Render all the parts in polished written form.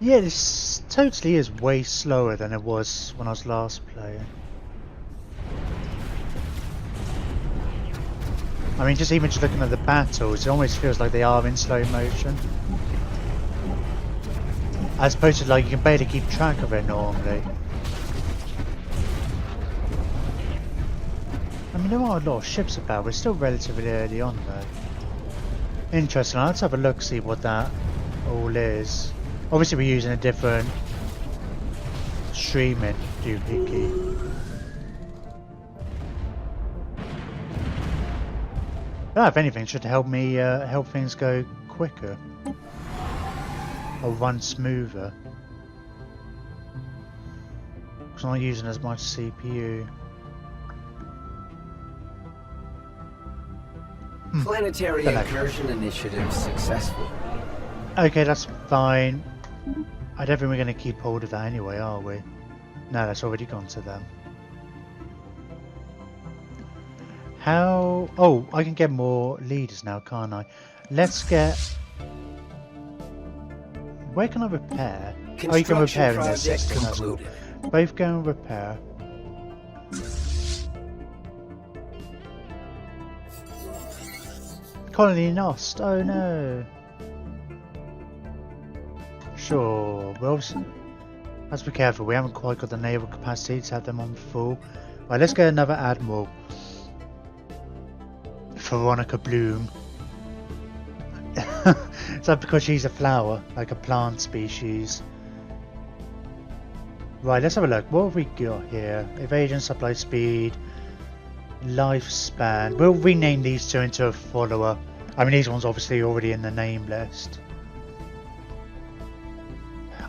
Yeah, this totally is way slower than it was when I was last playing. I mean, just looking at the battles, it almost feels like they are in slow motion. As opposed to like you can barely keep track of it normally. I mean, there are a lot of ships about, but it's still relatively early on though. Interesting, let's have a look, see what that all is. Obviously we're using a different streaming doohickey. That, if anything, should help me help things go quicker. Or run smoother. Because I'm not using as much CPU. Planetary incursion initiative successful. Okay, that's fine. I don't think we're going to keep hold of that anyway, are we? No, that's already gone to them. How... Oh, I can get more leaders now, can't I? Let's get... Where can I repair? Oh, you can repair in their system, that's cool. Both go and repair. Colony lost, oh no. Sure, well, let's be careful, we haven't quite got the naval capacity to have them on full. Right, let's get another admiral. Veronica Bloom. Is that because she's a flower, like a plant species? Right, let's have a look. What have we got here? Evasion, supply speed, lifespan. We'll rename these two into a follower. I mean, these ones obviously already in the name list.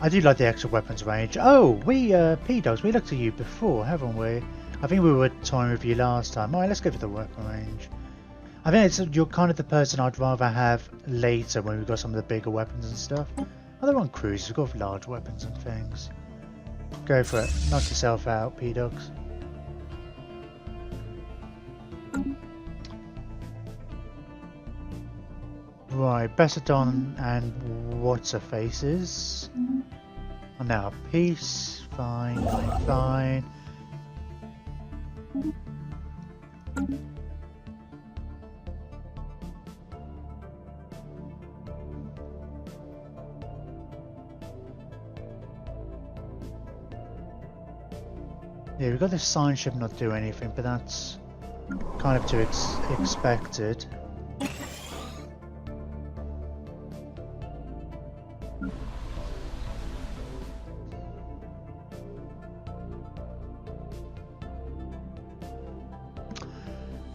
I do like the extra weapons range. Oh, we, P-Dogs, we looked at you before, haven't we? I think we were toying with you last time. Alright, let's go for the weapon range. I think you're kind of the person I'd rather have later when we've got some of the bigger weapons and stuff. Other on cruisers, we've got large weapons and things. Go for it. Knock yourself out, P-Dogs. Right, Bessadon and What's-Her-Faces. And now peace. Fine, fine, fine. Yeah, we've got this sign ship not do anything, but that's kind of to expected.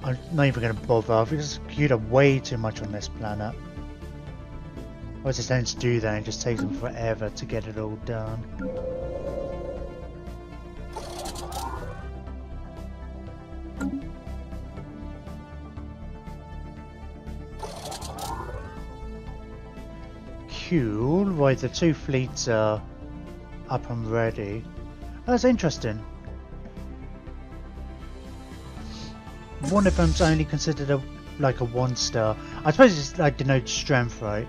I'm not even going to bother. I've just queued up way too much on this planet. I was just trying to do that and it just takes them forever to get it all done. Cool. Right, the two fleets are up and ready. That's interesting. One of them's only considered like a 1-star. I suppose it's like denotes strength, right?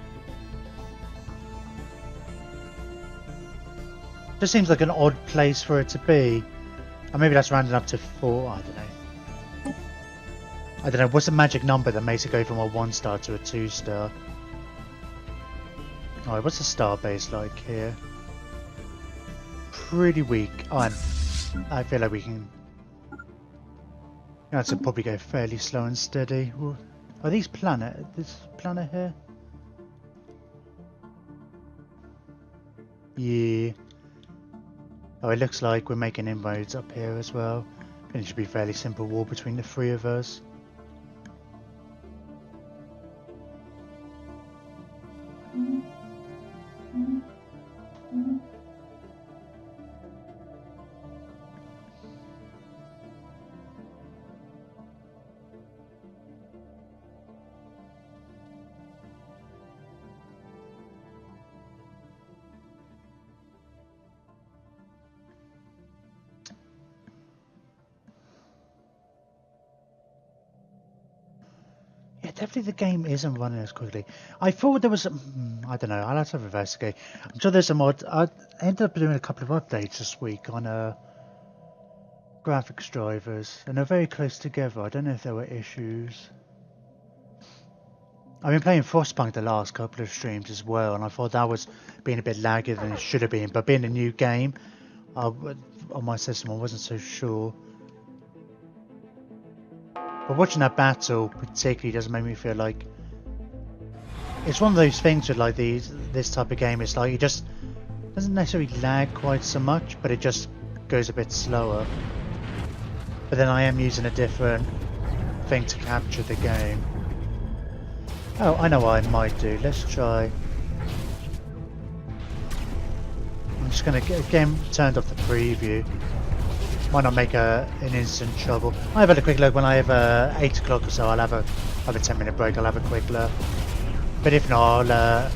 Just seems like an odd place for it to be. Or maybe that's rounded up to 4, I don't know. I don't know, what's the magic number that makes it go from a 1-star to a 2-star? Alright, what's the star base like here? Pretty weak. Oh, I feel like we can... That's probably go fairly slow and steady. Are these this planet here? Yeah. Oh, it looks like we're making inroads up here as well. It should be a fairly simple war between the three of us. definitely the game isn't running as quickly. I thought there was, I don't know, I'll have to investigate. I'm sure there's a mod. I ended up doing a couple of updates this week on graphics drivers, and they're very close together. I don't know if there were issues. I've been playing Frostpunk the last couple of streams as well, and I thought that was being a bit laggier than it should have been. But being a new game on my system, I wasn't so sure. But watching that battle particularly doesn't make me feel like it's one of those things with like this type of game. It's like it just doesn't necessarily lag quite so much, but it just goes a bit slower. But then I am using a different thing to capture the game. Oh, I know what I might do. Let's try. I'm just going to get again turned off the preview. Might not make an instant trouble. I've had a quick look when I have 8 o'clock or so. I'll have a 10-minute break. I'll have a quick look. But if not, I'll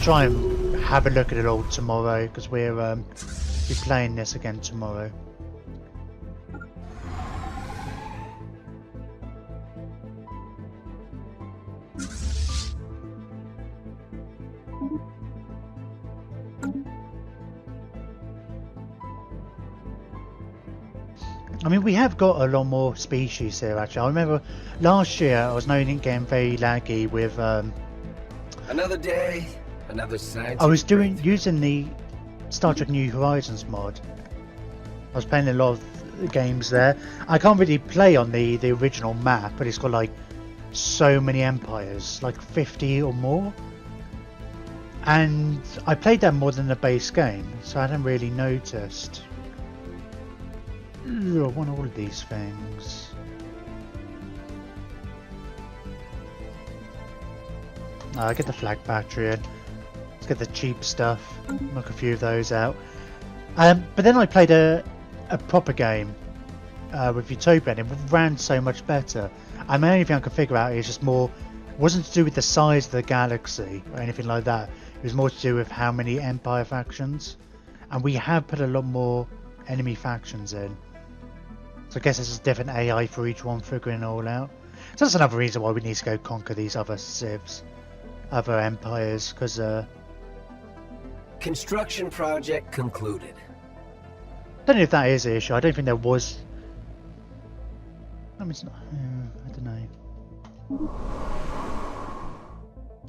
try and have a look at it all tomorrow because we're be playing this again tomorrow. I mean, we have got a lot more species here, actually. I remember last year I was noting getting very laggy with... Another day, another science. I was using the Star Trek New Horizons mod. I was playing a lot of games there. I can't really play on the original map, but it's got like so many empires, like 50 or more. And I played that more than the base game, so I hadn't really noticed. Ooh, I want all of these things. Get the flag battery in. Let's get the cheap stuff. Knock a few of those out. But then I played a proper game with Utopia, and it ran so much better. And the only thing I could figure out is just more. It wasn't to do with the size of the galaxy or anything like that. It was more to do with how many Empire factions, and we have put a lot more enemy factions in. So I guess there's a different AI for each one, figuring it all out. So that's another reason why we need to go conquer these other civs, other empires, because Construction project concluded. I don't know if that is the issue. I don't think there was. I mean, it's not. I don't know.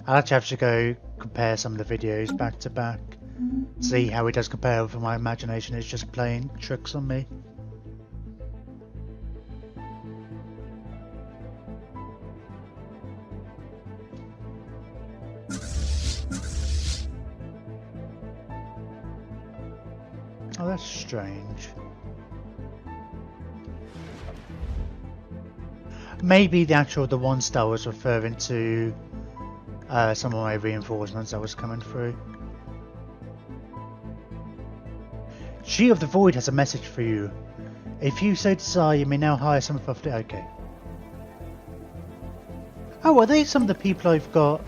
I'll actually have to go compare some of the videos back to back, see how it does compare with my imagination. It's just playing tricks on me. Oh, that's strange. Maybe the one star was referring to some of my reinforcements that was coming through. She of the Void has a message for you. If you so desire, you may now hire some of the... Okay. Oh, are they some of the people I've got?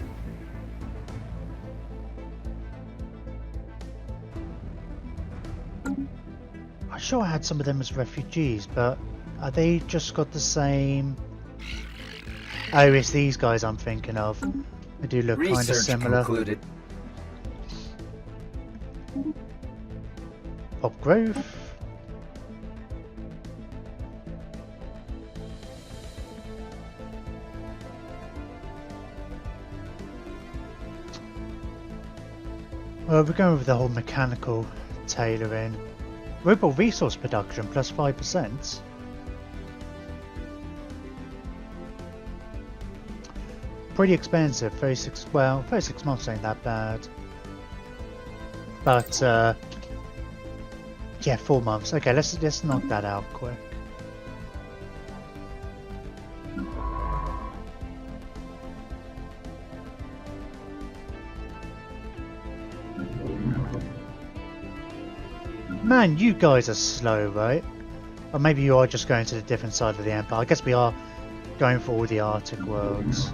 I'm sure I had some of them as refugees, but are they just got the same... Oh, it's these guys I'm thinking of. They do look kind of similar. Concluded. Pop Grove. Well, we're going with the whole mechanical tailoring. Robot resource production plus 5%. Pretty expensive. 36. Well, 36 months ain't that bad. But yeah, 4 months. Okay, let's knock that out quick. Man, you guys are slow, right? Or maybe you are just going to the different side of the Empire. I guess we are going for all the Arctic worlds.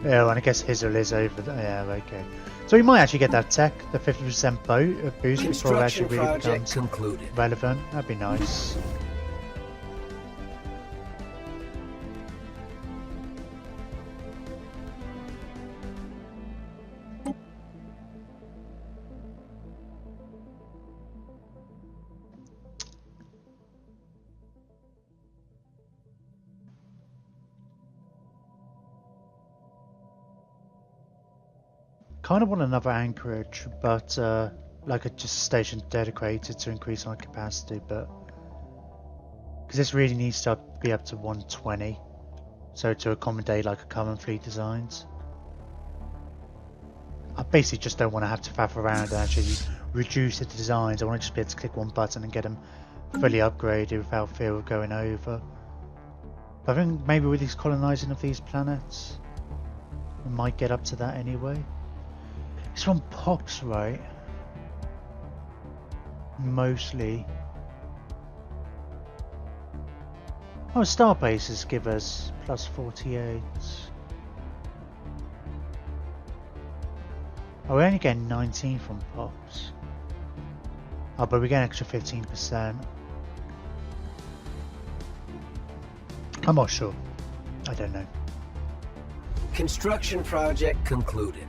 Yeah, and I guess Hizzle is over there. Yeah, okay. So we might actually get that tech, the 50% boost before it actually really becomes concluded. relevant. That'd be nice. Kind of want another anchorage, but like a just station dedicated to increase our capacity, but because this really needs to be up to 120, so to accommodate like a common fleet designs. I basically just don't want to have to faff around and actually reduce the designs. I want to just be able to click one button and get them fully upgraded without fear of going over. But I think maybe with these colonizing of these planets, we might get up to that anyway. It's from Pops, right? Mostly. Oh, star bases give us plus 48. Oh, we're only getting 19 from Pops. Oh, but we get an extra 15%. I'm not sure. I don't know. Construction project concluded.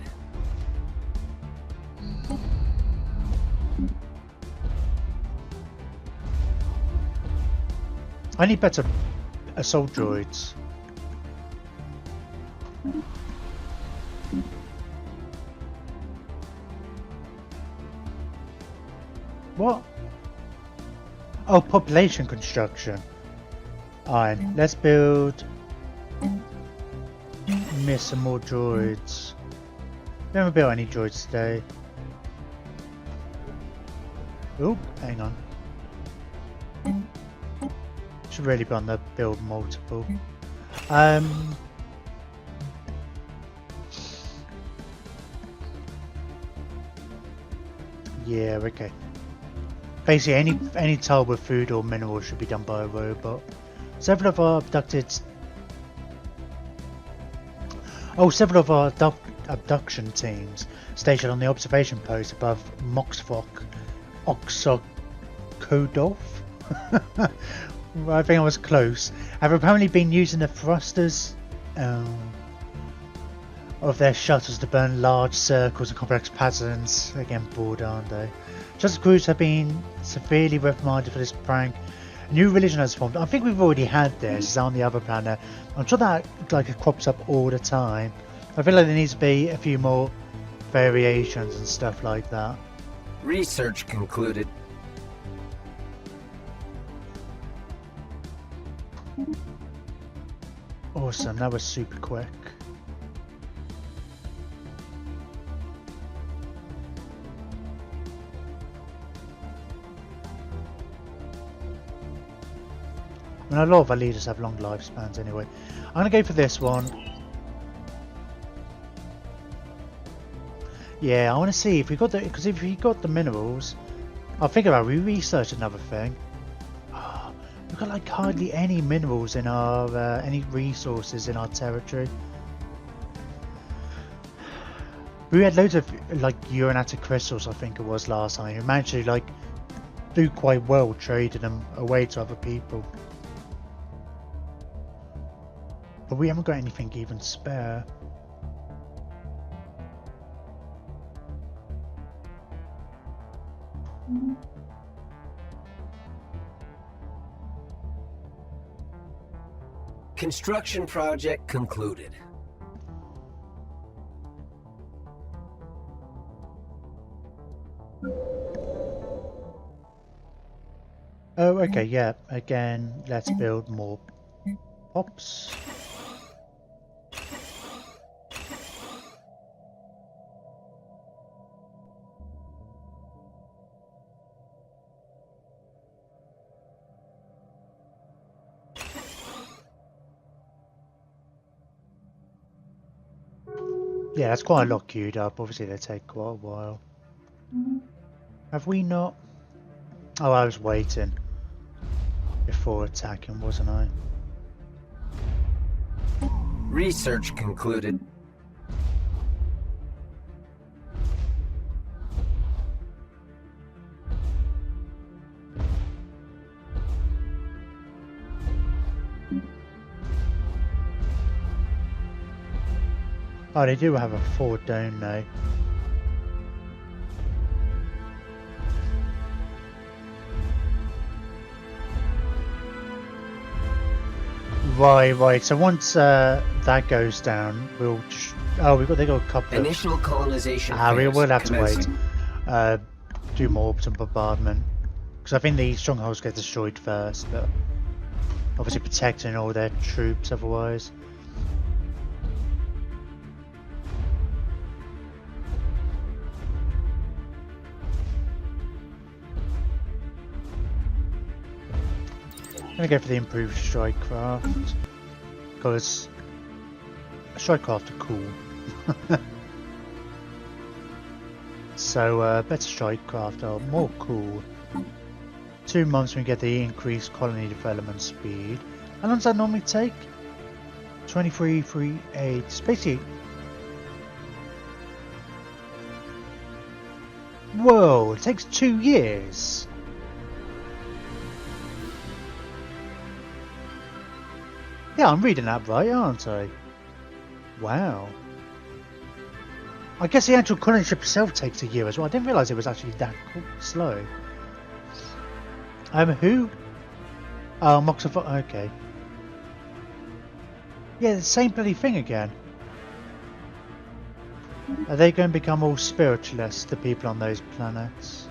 I need better assault droids. What? Oh, population construction. Alright, let's build some more droids. We haven't built any droids today. Oh, hang on. Should really be on the build multiple. Yeah, okay. Basically, any tile with food or minerals should be done by a robot. Several of our abduction teams stationed on the observation post above Moxvok Oxokodolf. I think I was close. Have apparently been using the thrusters of their shuttles to burn large circles and complex patterns. Again, bored, aren't they? Just crews have been severely reprimanded for this prank. A new religion has formed. I think we've already had this on the other planet. I'm sure that like it crops up all the time. I feel like there needs to be a few more variations and stuff like that. Research concluded. Awesome, that was super quick. I mean, a lot of our leaders have long lifespans anyway. I'm going to go for this one. Yeah, I want to see if we got the, because if we got the minerals, I'll think about we research another thing. Oh, we've got like hardly any minerals in our, any resources in our territory. We had loads of like uranitic crystals, I think it was last time. We managed to like do quite well trading them away to other people. But we haven't got anything even spare. Construction project concluded. Oh, okay, yeah. Again, let's build more pops. Yeah, that's quite a lot queued up. Obviously, they take quite a while. Have we not? Oh, I was waiting before attacking, wasn't I? Research concluded. Oh, they do have a fort, don't they? Right. So once that goes down, we'll. They got a couple of. Initial colonization. We will have to wait. commencing. Do more orbital bombardment, because I think the strongholds get destroyed first, but obviously protecting all their troops otherwise. I'm gonna go for the improved strike craft, because strike craft are cool. So better strike craft are more cool. 2 months we get the increased colony development speed. How long does that normally take? 2338. It's basically. Whoa! It takes 2 years. Yeah, I'm reading that right, aren't I? Wow. I guess the actual colony ship itself takes a year as well. I didn't realise it was actually that slow. Who? Oh, Moxify. Okay. Yeah, the same bloody thing again. Are they going to become all spiritualists, the people on those planets?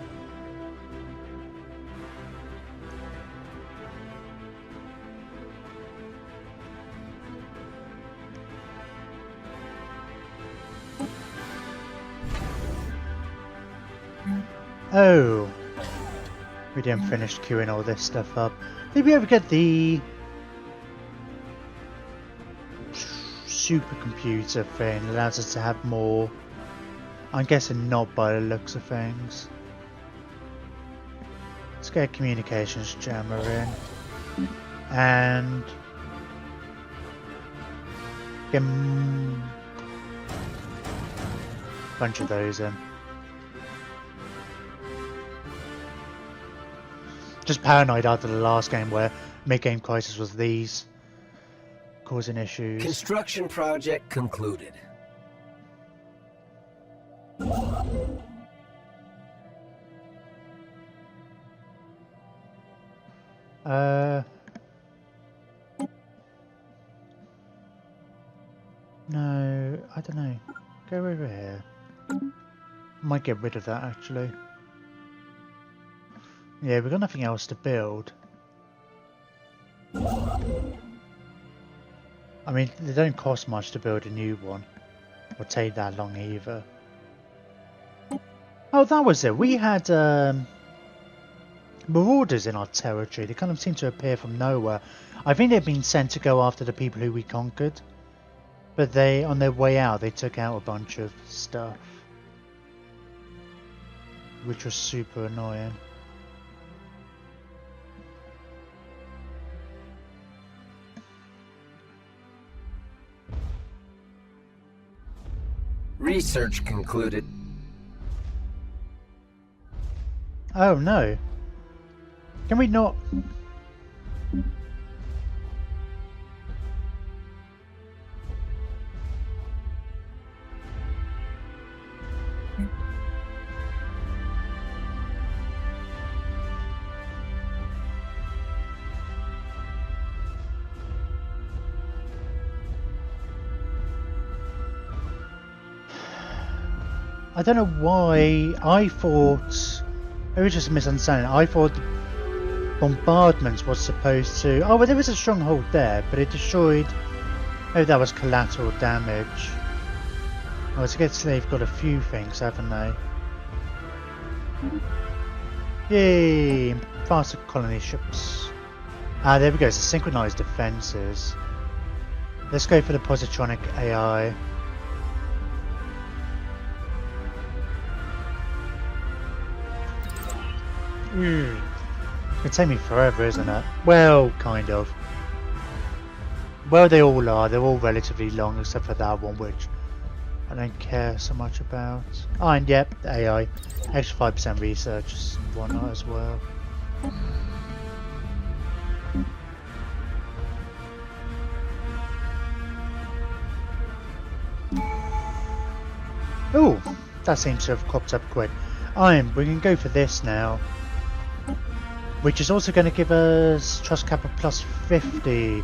Oh, we didn't finish queuing all this stuff up. Did we ever get the supercomputer thing that allows us to have more? I'm guessing not by the looks of things. Let's get a communications jammer in and get a bunch of those in. Just paranoid after the last game where mid-game crisis was these causing issues. Construction project concluded. No, I don't know. Go over here. Might get rid of that actually. Yeah, we've got nothing else to build. I mean, they don't cost much to build a new one. Or take that long either. Oh, that was it. We had marauders in our territory. They kind of seem to appear from nowhere. I think they've been sent to go after the people who we conquered. But they, on their way out, they took out a bunch of stuff. Which was super annoying. Research concluded. Oh no. Can we not? I don't know why. I thought it was just a misunderstanding. I thought bombardments was supposed to. Oh, well, there was a stronghold there, but it destroyed. Oh, that was collateral damage. Oh, I guess they've got a few things, haven't they? Yay! Faster colony ships. Ah, there we go. It's synchronized defenses. Let's go for the positronic AI. It's gonna take me forever, isn't it? Well, kind of. Well, they all are. They're all relatively long, except for that one, which I don't care so much about. Oh, and yep, AI. Extra 5% research and whatnot as well. Oh, that seems to have cropped up quick. We can go for this now. Which is also going to give us trust capital plus 50.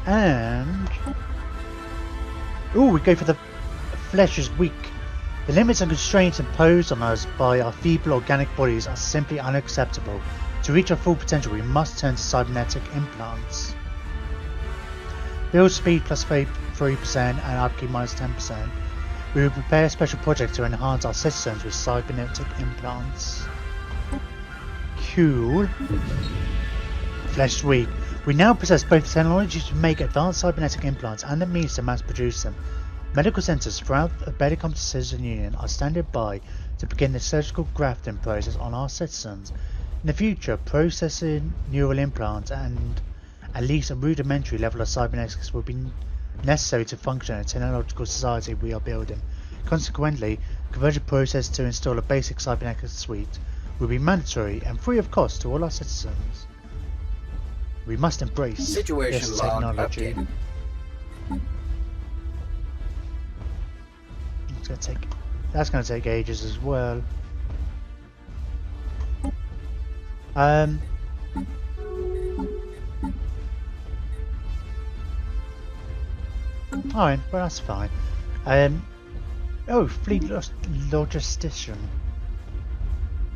And... oh, we go for the flesh is weak. The limits and constraints imposed on us by our feeble organic bodies are simply unacceptable. To reach our full potential, we must turn to cybernetic implants. Build speed plus 3% and upkeep minus 10%. We will prepare a special project to enhance our systems with cybernetic implants. Cool. Flesh weak. We now possess both technology to make advanced cybernetic implants and the means to mass produce them. Medical centres throughout the Belicom Citizen Union are standing by to begin the surgical grafting process on our citizens. In the future, processing neural implants and at least a rudimentary level of cybernetics will be necessary to function in the technological society we are building. Consequently, the conversion process to install a basic cybernetic suite will be mandatory and free of cost to all our citizens. We must embrace Situation this log technology. updated. That's going to take ages as well. Alright, well that's fine. Oh, fleet logistician.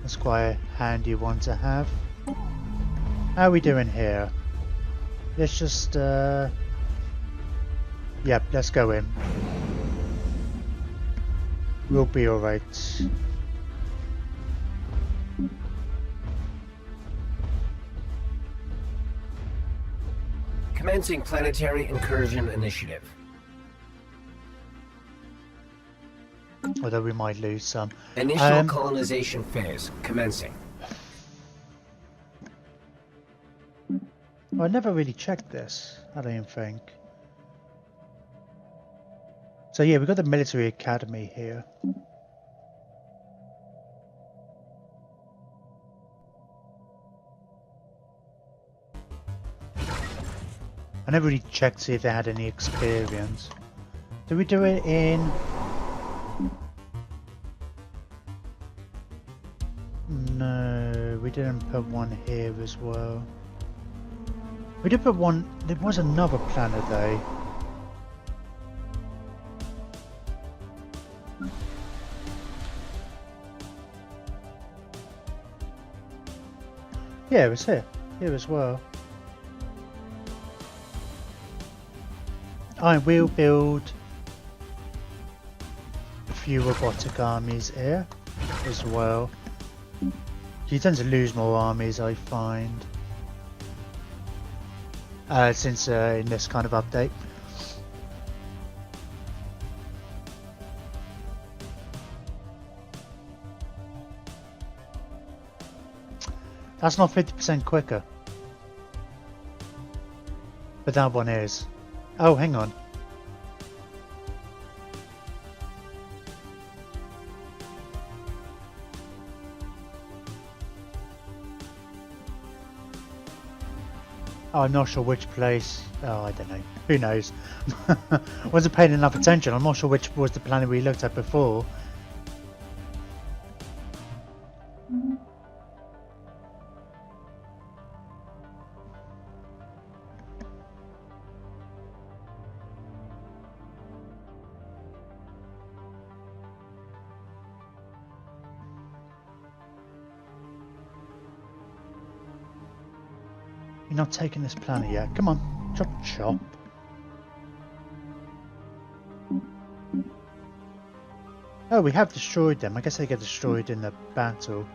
That's quite a handy one to have. How are we doing here? Let's just yep, let's go in. We'll be alright. Commencing planetary incursion initiative. Although we might lose some. Initial colonization phase commencing. I never really checked this, I don't even think. So yeah, we've got the military academy here. I never really checked to see if they had any experience. Did we do it in... no, we didn't put one here as well. We did put one... there was another planet though. Yeah, it was here as well. I will build a few robotic armies here as well. You tend to lose more armies, I find, since in this kind of update. That's not 50% quicker, but that one is. Oh, hang on. Oh, I'm not sure which place. Oh, I don't know. Who knows? Wasn't paying enough attention. I'm not sure which was the planet we looked at before. You're not taking this planet yet. Come on, chop chop. Oh, we have destroyed them. I guess they get destroyed in the battle.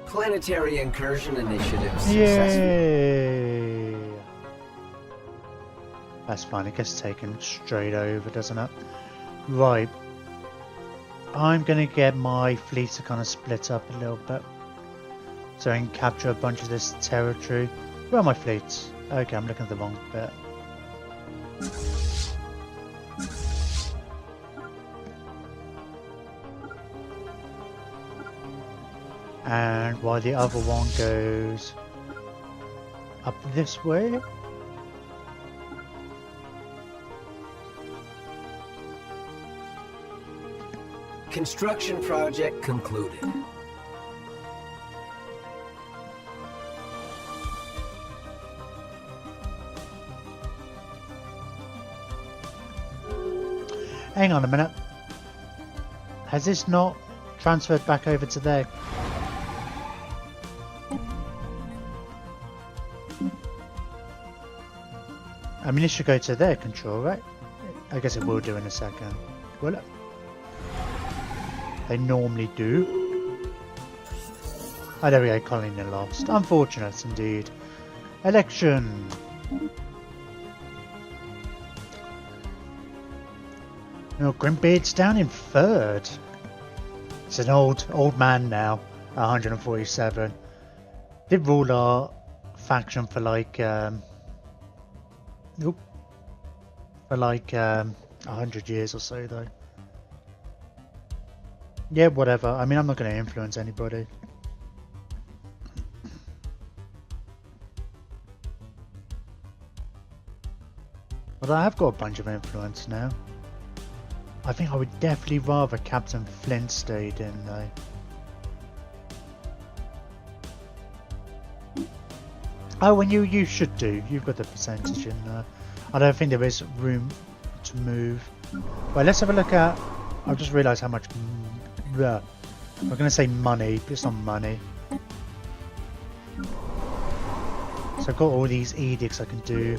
Planetary incursion initiative successful. Yay! That's fine, it gets taken straight over, doesn't it? Right. I'm going to get my fleet to kind of split up a little bit, so I can capture a bunch of this territory. Where are my fleets? Okay, I'm looking at the wrong bit. And while the other one goes up this way. Construction project concluded. Hang on a minute. Has this not transferred back over to there? I mean, it should go to their control, right? I guess it will do in a second. Will it? They normally do. Oh, there we go. Colony lost. Unfortunate indeed. Election. No, Grimbeard's down in third. It's an old man now. 147. Did rule our faction for like for like 100 years or so though. Yeah, whatever. I mean, I'm not going to influence anybody. But I have got a bunch of influence now. I think I would definitely rather Captain Flint stayed in though. Oh, and you should do. You've got the percentage in there. I don't think there is room to move. Right, let's have a look at... I've just realised how much... I'm going to say money, but it's not money. So I've got all these edicts I can do.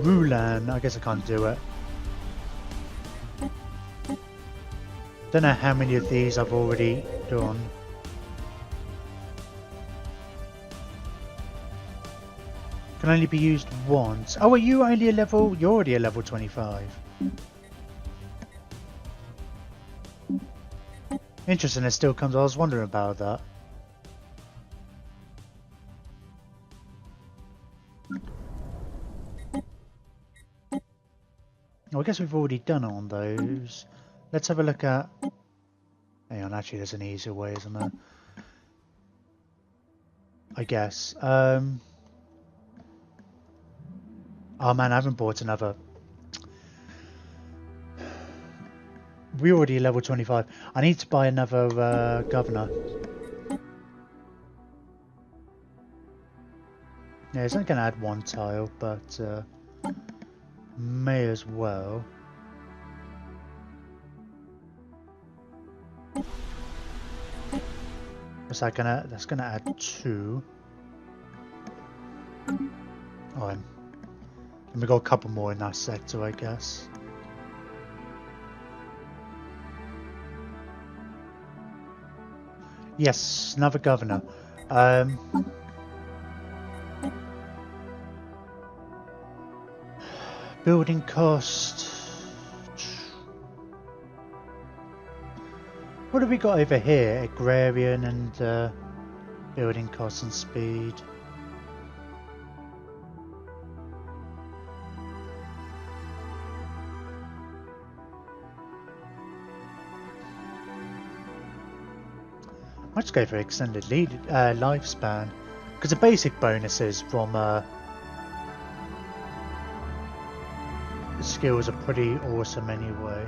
Rulan, I guess I can't do it. Don't know how many of these I've already done. Can only be used once. Oh, are you only a level? You're already a level 25. Interesting, it still comes. I was wondering about that. Oh, I guess we've already done it on those. Let's have a look at... Hang on, actually there's an easier way, isn't there? I guess. Oh man, I haven't bought another. We're already level 25. I need to buy another governor. Yeah, it's only going to add one tile, but may as well. What's that gonna? That's gonna add 2. Oh, and we got a couple more in that sector, I guess. Yes, another governor. Building cost. What have we got over here? Agrarian and building costs and speed. I'll just go for extended lifespan, because the basic bonuses from skills are pretty awesome anyway.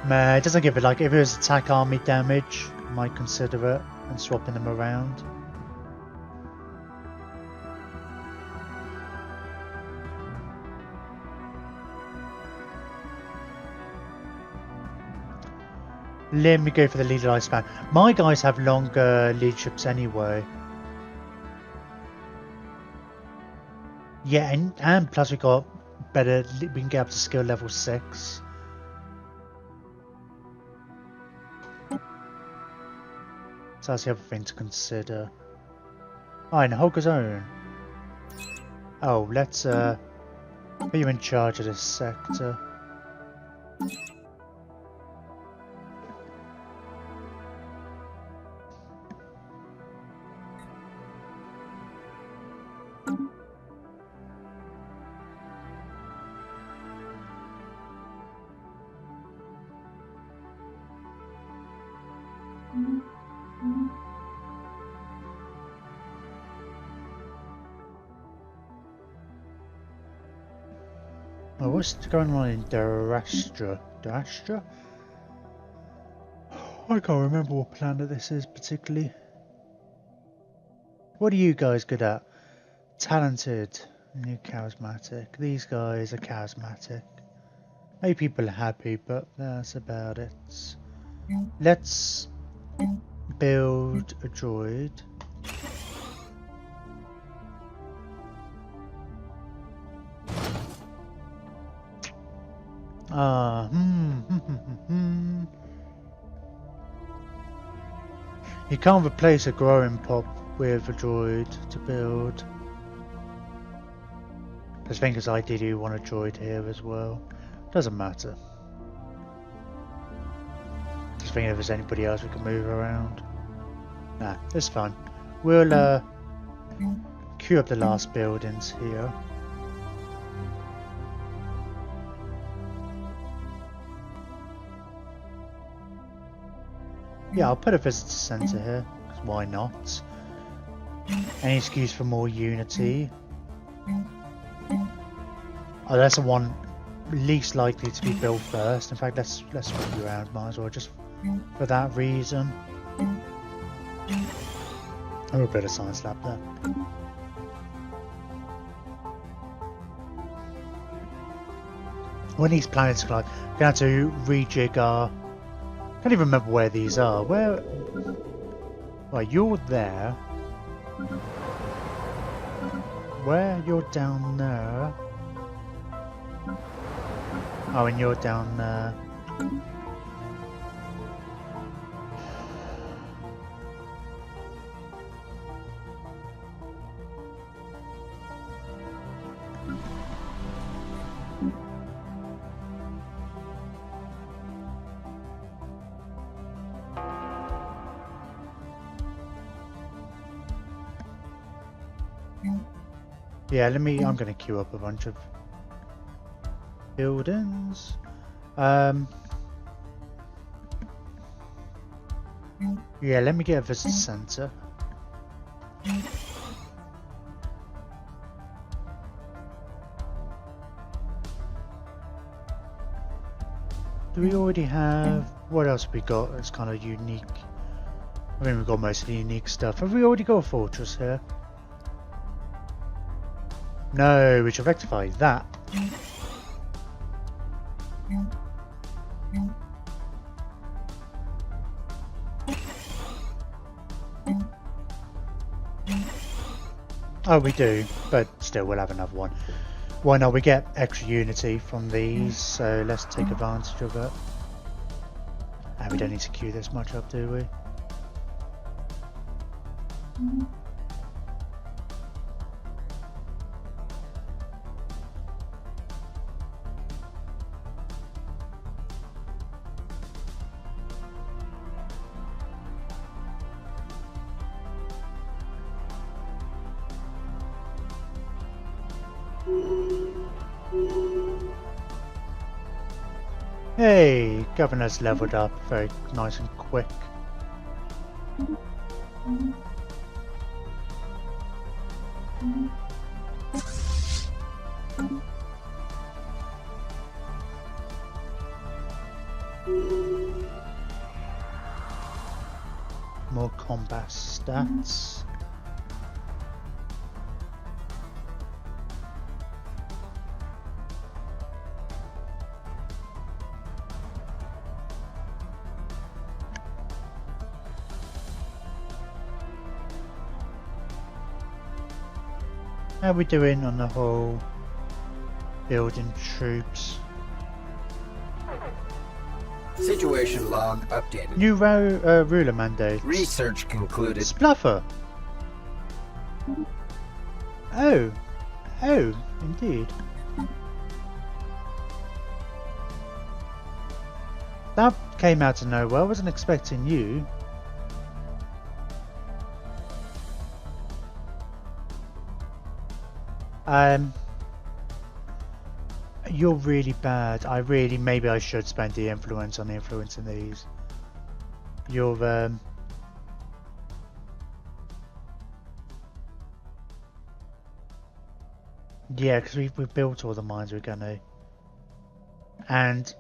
Nah, it doesn't give it, like, if it was attack army damage, I might consider it and swapping them around. Let me go for the leader lifespan. My guys have longer leaderships anyway. Yeah, and plus we got better, we can get up to skill level 6. So that's the other thing to consider. Alright, and hold his own. Oh, let's put you in charge of this sector. Oh, what's going on in Darastra? Darastra? I can't remember what planet this is particularly. What are you guys good at? Talented and you're charismatic. These guys are charismatic. Maybe people are happy, but that's about it. Let's build a droid. You can't replace a growing pop with a droid to build. I think as ideally you want a droid here as well. Doesn't matter. Just thinking if there's anybody else we can move around. Nah, it's fine. We'll queue up the last buildings here. Yeah, I'll put a visitor centre here, because why not? Any excuse for more unity. Oh, that's the one least likely to be built first. In fact, let's swap you around, might as well, just for that reason. Oh, a bit of science lab there. When these planets collide, we're going to have to rejig our... I can't even remember where these are. Where... Right, you're there. Where? You're down there. Oh, and you're down there. Yeah, I'm gonna queue up a bunch of buildings. Yeah, let me get a visitor center. Do we already have... What else have we got that's kind of unique? I mean, we've got most of the unique stuff. Have we already got a fortress here? No, we should rectify that. Oh, we do, but still we'll have another one. Why not? We get extra unity from these, so let's take advantage of it. And we don't need to queue this much up, do we? Hey, Governor's leveled up very nice and quick. More combat stats. How are we doing on the whole building troops? Situation log updated. New ruler mandate. Research concluded. Spluffer. Oh. Oh, indeed. That came out of nowhere. I wasn't expecting you. You're really bad. Maybe I should spend the influence on influencing these. You're, yeah, because we've built all the mines we're gonna. And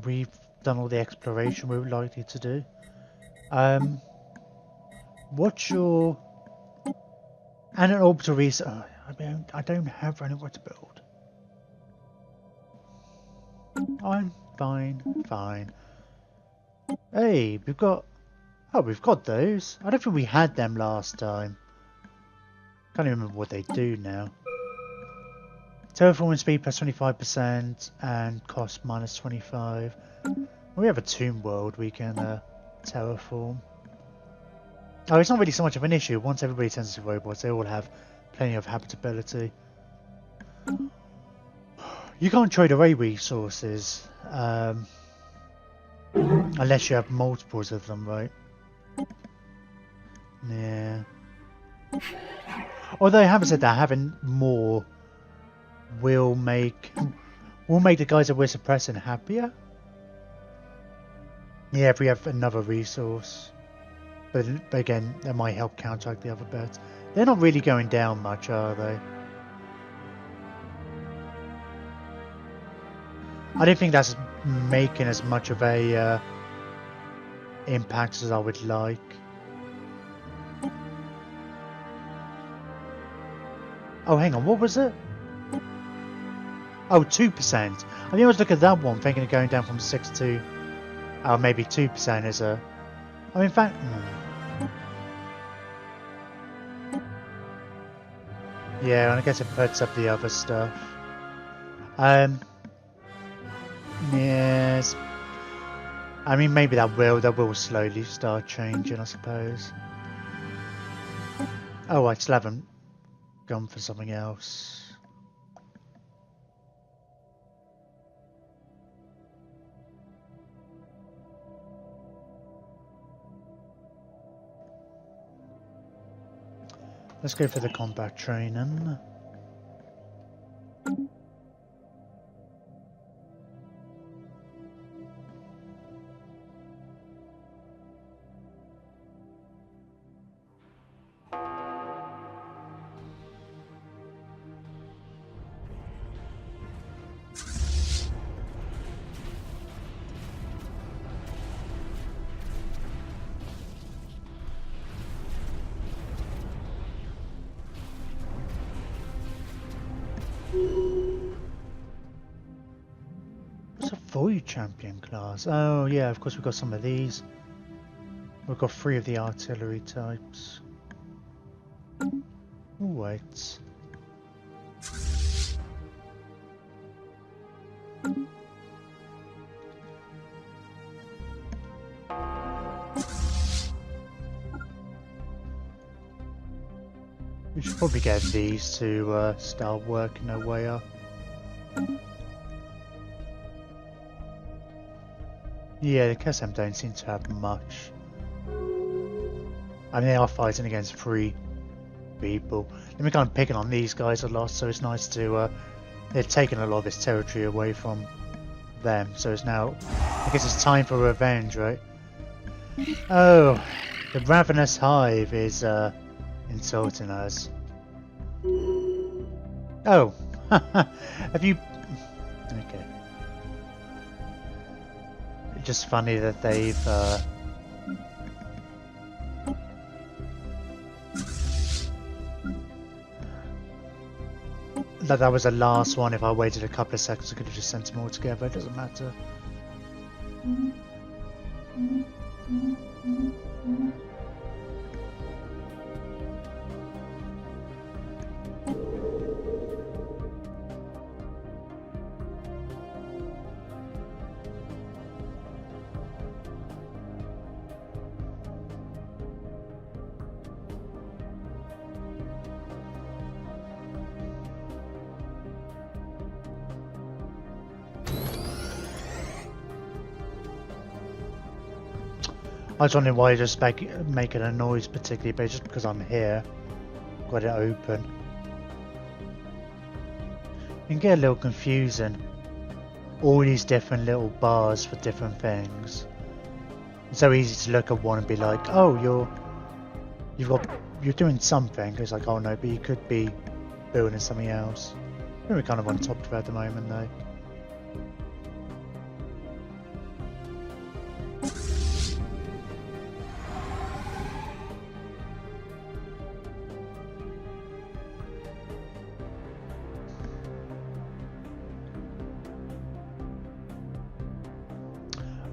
we've done all the exploration we were likely to do. What's your... And an orbital research... Oh, I don't have anywhere to build. I'm fine. Hey, we've got... Oh, we've got those. I don't think we had them last time. Can't even remember what they do now. Terraforming speed plus 25% and cost minus 25. We have a tomb world we can terraform. Oh, it's not really so much of an issue. Once everybody turns into robots, they all have plenty of habitability. You can't trade away resources unless you have multiples of them, right? Yeah. Although I haven't said that, having more will make the guys that we're suppressing happier. Yeah, if we have another resource. But again, that might help counteract the other bets. They're not really going down much, are they? I don't think that's making as much of a impact as I would like. Oh, hang on, what was it? Oh, 2%. I think I was looking at that one, thinking of going down from 6 to... Oh, maybe 2% is a... I mean, in fact... Yeah, and I guess it puts up the other stuff. Yes. I mean, maybe that will slowly start changing, I suppose. Oh, I still haven't gone for something else. Let's go for the combat training. Void champion class. Oh yeah, of course we've got some of these. We've got 3 of the artillery types. Ooh, wait. We should probably get these to start working their way up. Yeah, the KSM don't seem to have much. I mean, they are fighting against 3 people. They're kind of picking on these guys a lot, so it's nice to... they're taking a lot of this territory away from them, so it's now... I guess it's time for revenge, right? Oh, the Ravenous Hive is insulting us. Oh, have you... Okay. Just funny that they've that was the last one. If I waited a couple of seconds I could have just sent them all together. It doesn't matter. I was wondering why you're just making a noise particularly, but it's just because I'm here. Got it open. It can get a little confusing. All these different little bars for different things. It's so easy to look at one and be like, oh, you're doing something. It's like, oh no, but you could be building something else. We're kind of on top of it at the moment though.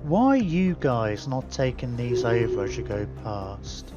Why are you guys not taking these over as you go past?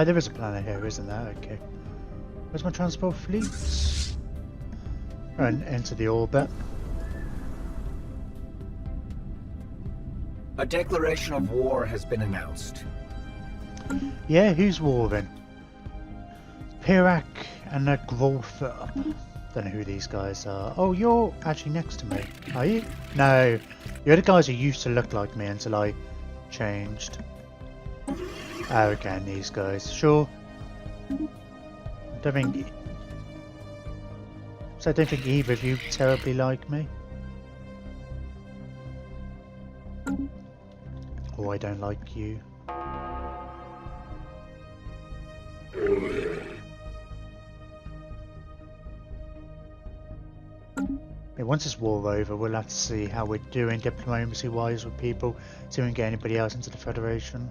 There is a planet here, isn't there? Okay. Where's my transport fleets? And enter the orbit. A declaration of war has been announced. Yeah, who's warring? Pirak and the Growther. Don't know who these guys are. Oh, you're actually next to me. Are you? No. You're the guys who used to look like me until I changed. Oh, okay, and these guys. Sure. I don't think either of you terribly like me. Or I don't like you. Yeah, once this war over, we'll have to see how we're doing diplomacy-wise with people, see if we can get anybody else into the Federation.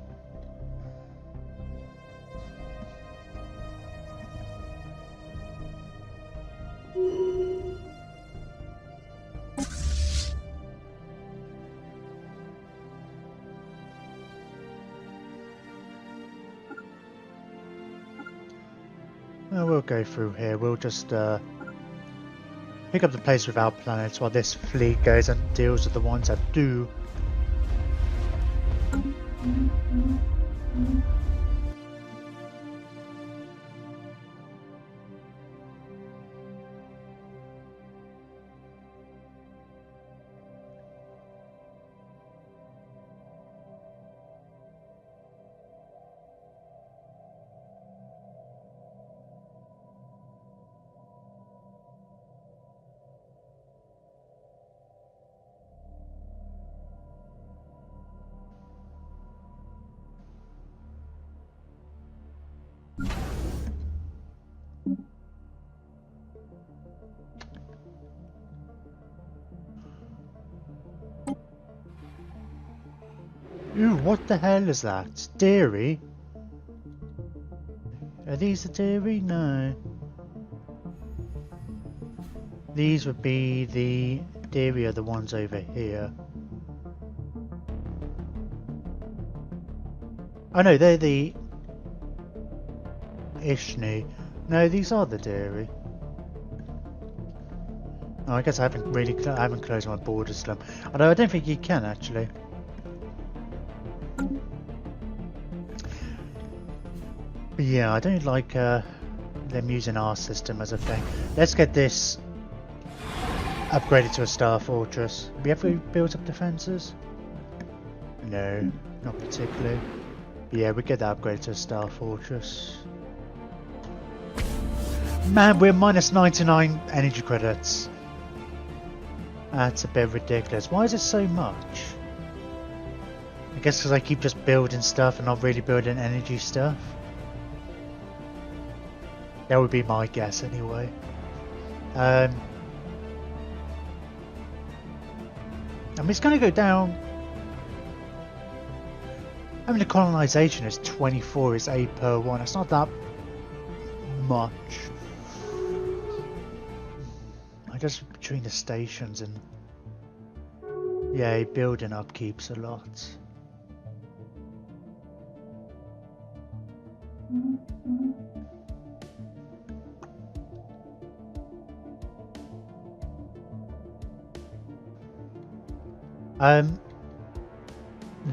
We'll go through here. We'll just pick up the place with our planets while this fleet goes and deals with the ones that do. Ooh, what the hell is that? Dairy? Are these the dairy? No. These would be the dairy are the ones over here. Oh no, they're the Ishni. No, these are the dairy. Oh, I guess I haven't closed my borders still. Although I don't think you can actually. But yeah, I don't like them using our system as a thing. Let's get this upgraded to a Star Fortress. Have we ever built up defences? No, not particularly. But yeah, we get that upgraded to a Star Fortress. Man, we're minus 99 energy credits. That's a bit ridiculous. Why is it so much? I guess because I keep just building stuff and not really building energy stuff. That would be my guess anyway. I mean, it's going to go down. I mean, the colonisation is 24, it's 8 per 1. It's not that much. I guess between the stations and... yeah, building up keeps a lot.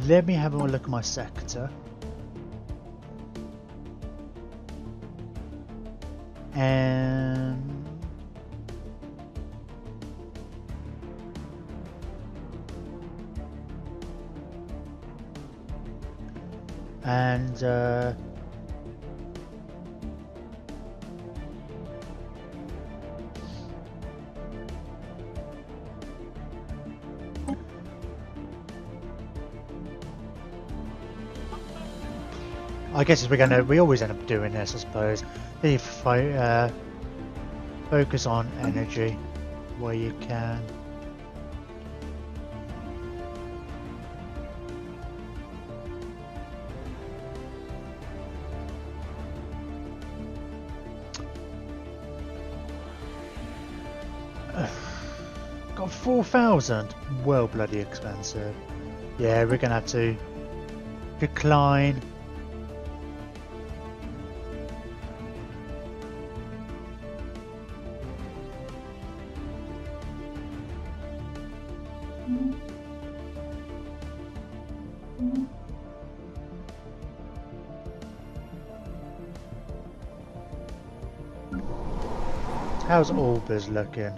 Let me have a look at my sector. And I guess we always end up doing this, I suppose. If I focus on energy where you can. Got 4,000. Well, bloody expensive. Yeah, we're gonna have to decline. How's Albers looking?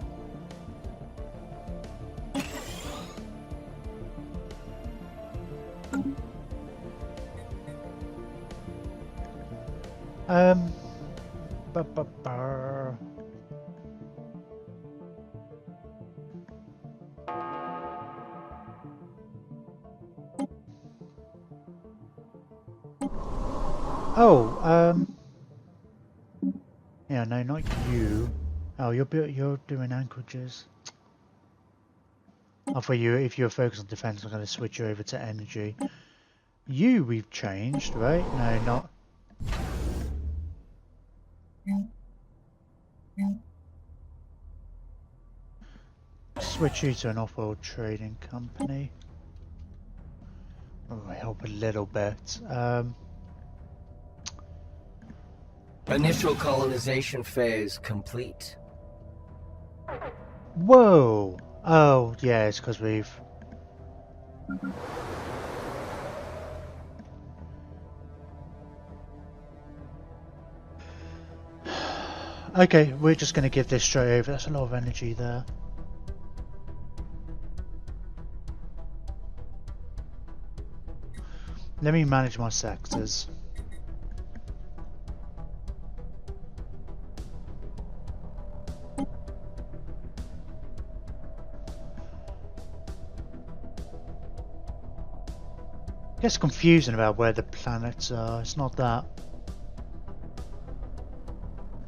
Yeah, no, not you. Oh, you're doing anchorages. I thought if you're focused on defense, I'm going to switch you over to energy. You, we've changed, right? No, not. Switch you to an off-world trading company. Oh, help a little bit. Initial colonization phase complete. Whoa! Oh, yeah, it's because we've... Okay, we're just going to give this straight over. That's a lot of energy there. Let me manage my sectors. It gets confusing about where the planets are. It's not that.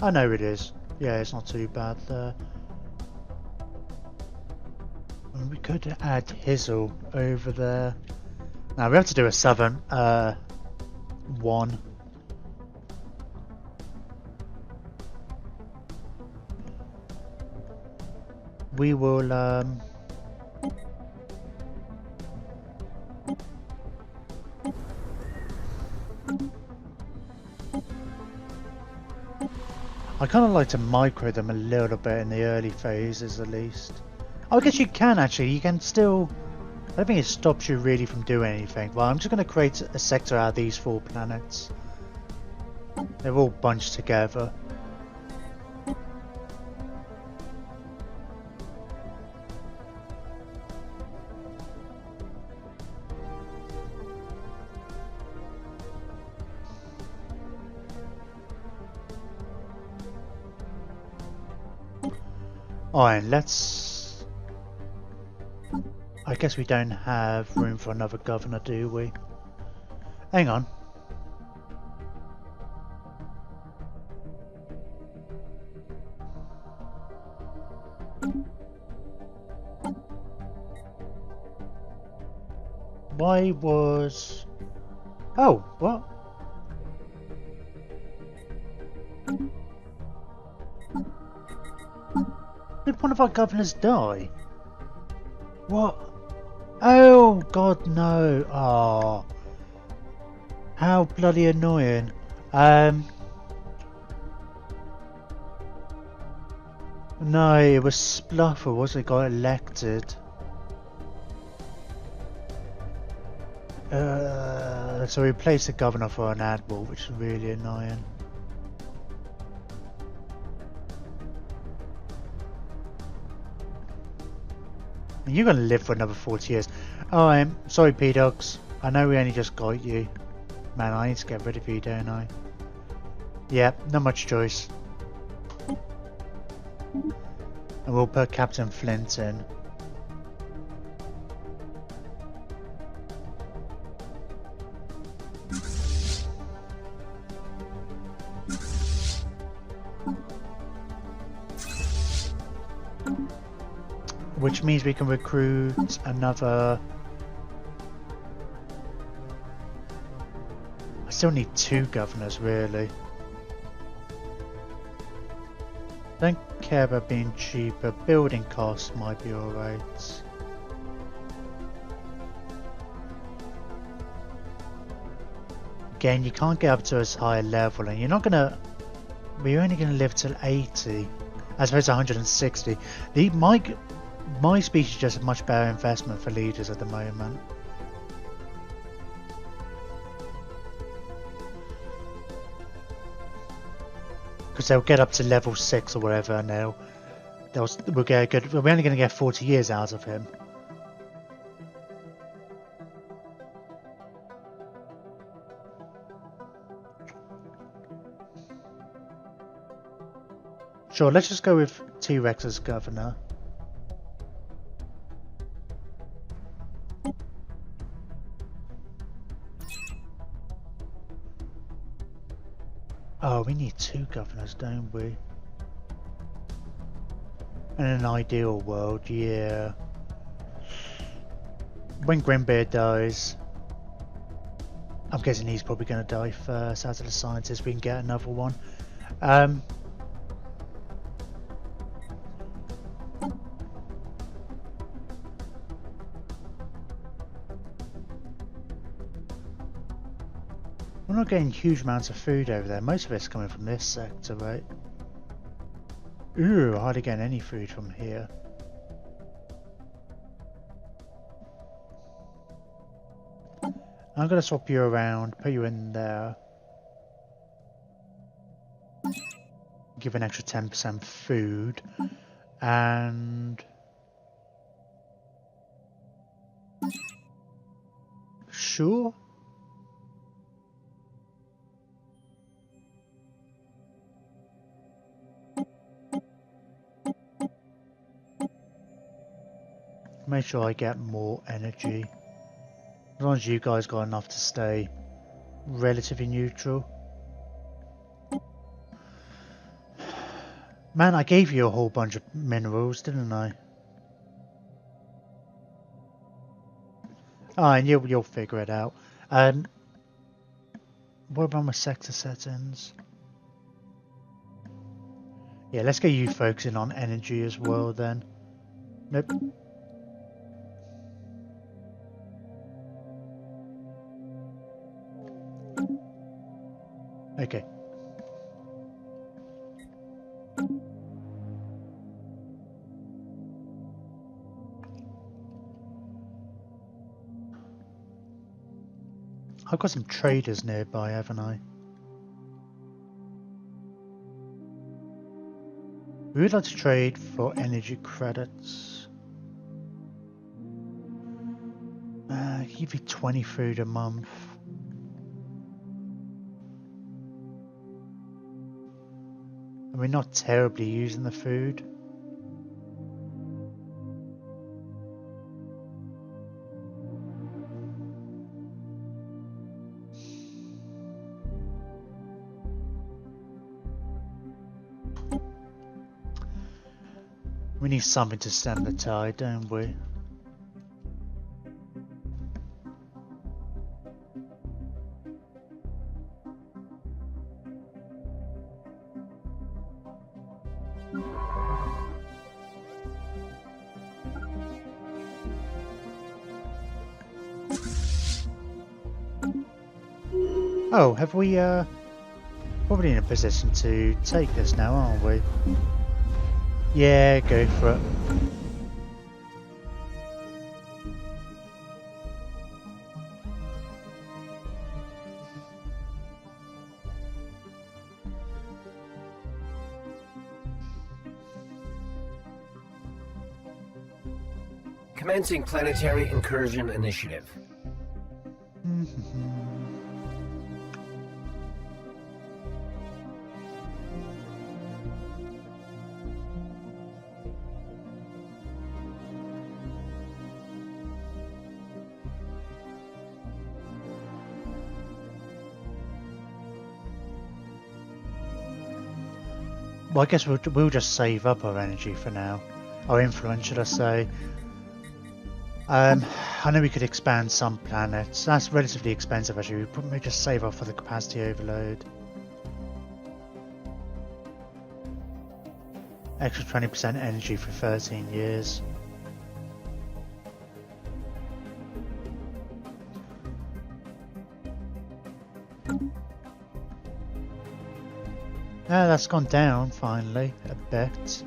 I know it is. Yeah, it's not too bad there. We could add Hizzle over there. Now we have to do a southern one. We will I kind of like to micro them a little bit in the early phases at least. Oh, I guess you can actually, you can still... I don't think it stops you really from doing anything. Well, I'm just going to create a sector out of these 4 planets. They're all bunched together. Alright, let's... I guess we don't have room for another governor, do we? Hang on. Why was... Oh, what? Did one of our governors die? What? Oh, God, no. Oh. How bloody annoying. No, it was Spluffer, wasn't it? Got elected. So we replaced the governor for an admiral, which is really annoying. And you're gonna live for another 40 years. Oh, I'm sorry, P-Dogs. I know we only just got you. Man, I need to get rid of you, don't I? Yeah, not much choice. And we'll put Captain Flint in. Which means we can recruit another... I still need 2 governors, really. Don't care about being cheaper. Building costs might be alright. Again, you can't get up to as high a level, and you're not gonna... We're only gonna live till 80, as opposed to 160. My species is just a much better investment for leaders at the moment. Because they'll get up to level 6 or whatever, and we'll get a good... We're only going to get 40 years out of him. Sure, let's just go with T-Rex as governor. Oh, we need 2 governors, don't we? In an ideal world, yeah. When Grimbeard dies, I'm guessing he's probably going to die first. Out of the scientists, we can get another one. We're not getting huge amounts of food over there. Most of it's coming from this sector, right? Ooh, hardly getting any food from here. I'm going to swap you around, put you in there. Give an extra 10% food. And... Sure. Make sure I get more energy. As long as you guys got enough to stay relatively neutral. Man, I gave you a whole bunch of minerals, didn't I? Oh, and you'll figure it out. What about my sector settings? Yeah, let's get you focusing on energy as well then. Nope. Okay. I've got some traders nearby, haven't I? We would like to trade for energy credits. Give you 20 food a month. And we're not terribly using the food. We need something to stem the tide, don't we? Oh, have we, probably in a position to take this now, aren't we? Yeah, go for it. Commencing planetary incursion initiative. Well, I guess we'll just save up our energy for now. Our influence, should I say. I know we could expand some planets. That's relatively expensive actually. We probably just save up for the capacity overload. Extra 20% energy for 13 years. Ah, that's gone down finally a bit.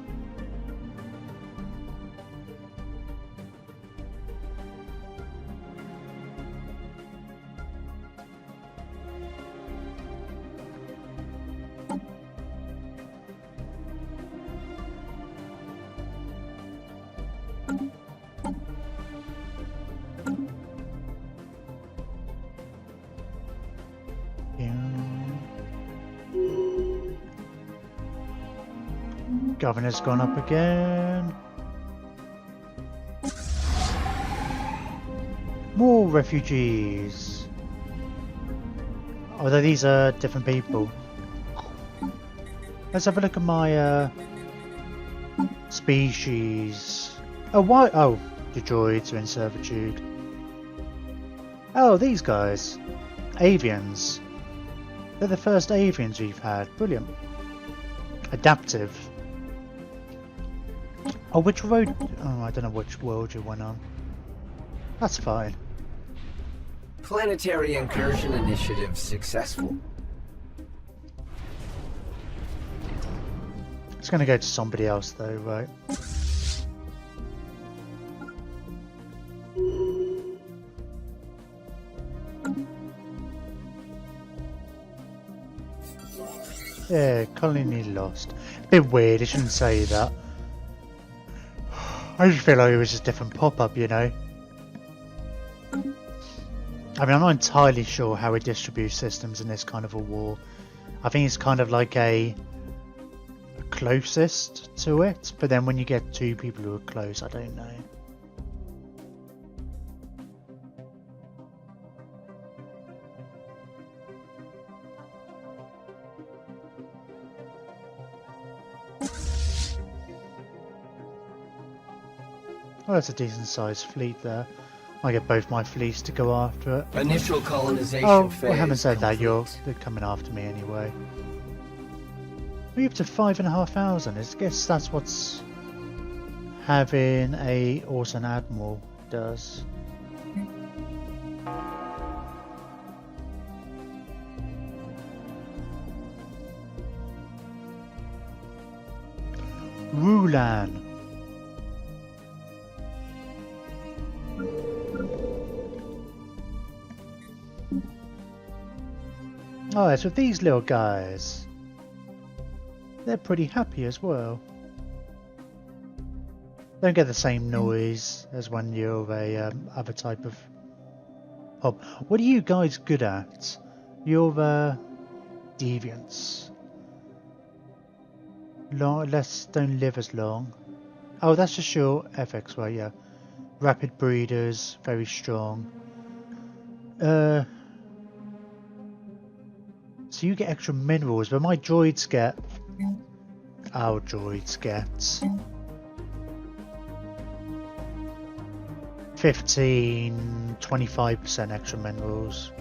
Governor's gone up again. More refugees. Although these are different people. Let's have a look at my species. Oh, why? Oh, the droids are in servitude. Oh, these guys. Avians. They're the first avians we've had. Brilliant. Adaptive. Oh, which road? Oh, I don't know which world you went on. That's fine. Planetary incursion initiative successful. It's going to go to somebody else though, right? Yeah, colony lost. Bit weird, I shouldn't say that. I just feel like it was just a different pop-up, you know? I mean, I'm not entirely sure how it distributes systems in this kind of a war. I think it's kind of like a closest to it, but then when you get two people who are close, I don't know. Oh, that's a decent sized fleet there. I get both my fleets to go after it. Initial colonization phase. Oh, I haven't said that. They're coming after me anyway. We're up to 5,500. I guess that's what's having a awesome admiral does. Rulan. Oh, so these little guys, they're pretty happy as well. Don't get the same noise as when you're a other type of hub. What are you guys good at? You're deviants. Don't live as long. Oh, that's just your FX, right? Yeah. Rapid breeders, very strong. So you get extra minerals, but my droids get... Our droids get... 15, 25% extra minerals.